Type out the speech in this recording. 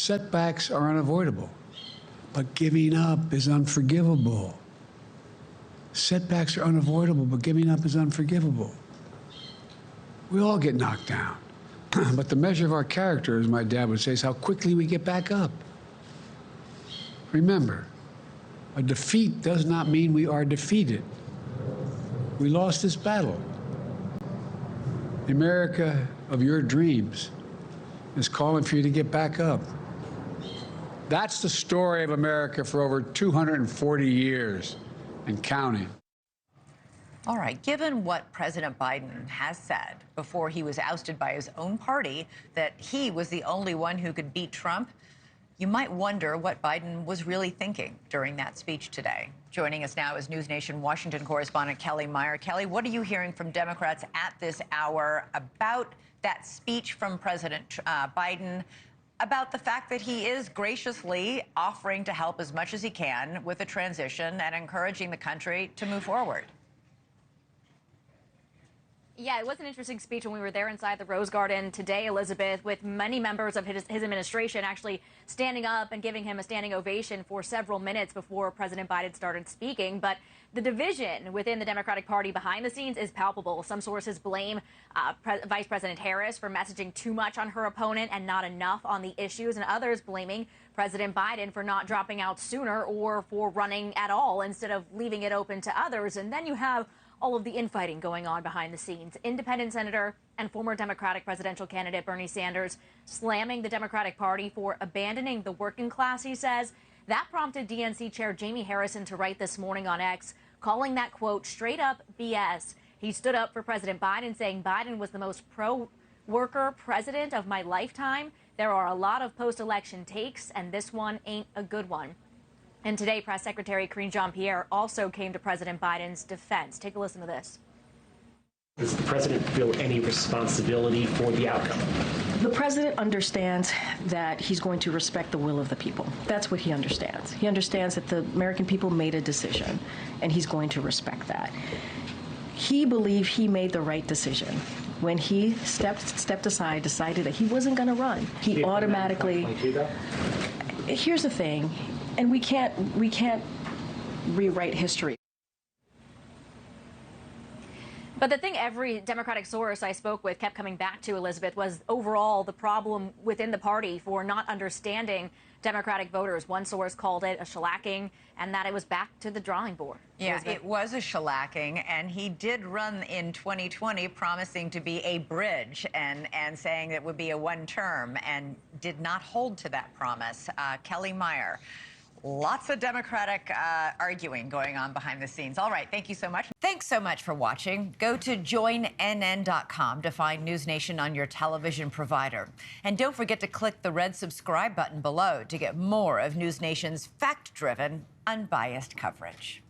Setbacks are unavoidable, but giving up is unforgivable. Setbacks are unavoidable, but giving up is unforgivable. We all get knocked down. But the measure of our character, as my dad would say, is how quickly we get back up. Remember, a defeat does not mean we are defeated. We lost this battle. The America of your dreams is calling for you to get back up. That's the story of America for over 240 years and counting. All right, given what President Biden has said before he was ousted by his own party, that he was the only one who could beat Trump, you might wonder what Biden was really thinking during that speech today. Joining us now is NewsNation Washington correspondent Kellie Meyer. Kellie, what are you hearing from Democrats at this hour about that speech from President Biden, about the fact that he is graciously offering to help as much as he can with the transition and encouraging the country to move forward? Yeah, it was an interesting speech when we were there inside the Rose Garden today, Elizabeth, with many members of his administration actually standing up and giving him a standing ovation for several minutes before President Biden started speaking. But the division within the Democratic Party behind the scenes is palpable. Some sources blame Vice President Harris for messaging too much on her opponent and not enough on the issues, and others blaming President Biden for not dropping out sooner or for running at all instead of leaving it open to others. And then you have all of the infighting going on behind the scenes. Independent Senator and former Democratic presidential candidate Bernie Sanders slamming the Democratic Party for abandoning the working class, he says. That prompted DNC Chair Jaime Harrison to write this morning on X, calling that, quote, straight up BS. He stood up for President Biden, saying Biden was the most pro-worker president of my lifetime. There are a lot of post-election takes, and this one ain't a good one. And today, Press Secretary Karine Jean-Pierre also came to President Biden's defense. Take a listen to this. Does the president feel any responsibility for the outcome? The president understands that he's going to respect the will of the people. That's what he understands. He understands that the American people made a decision, and he's going to respect that. He believed he made the right decision. When he stepped aside, decided that he wasn't going to run, he automatically... Here's the thing. And we can't rewrite history. But the thing every Democratic source I spoke with kept coming back to, Elizabeth, was overall the problem within the party for not understanding Democratic voters. One source called it a shellacking, and that it was back to the drawing board. Yeah, Elizabeth? It was a shellacking, and he did run in 2020 promising to be a bridge and saying it would be a one term, and did not hold to that promise. Kellie Meyer. Lots of Democratic arguing going on behind the scenes. All right, thank you so much. Thanks so much for watching. Go to joinnn.com to find NewsNation on your television provider. And don't forget to click the red subscribe button below to get more of NewsNation's fact-driven, unbiased coverage.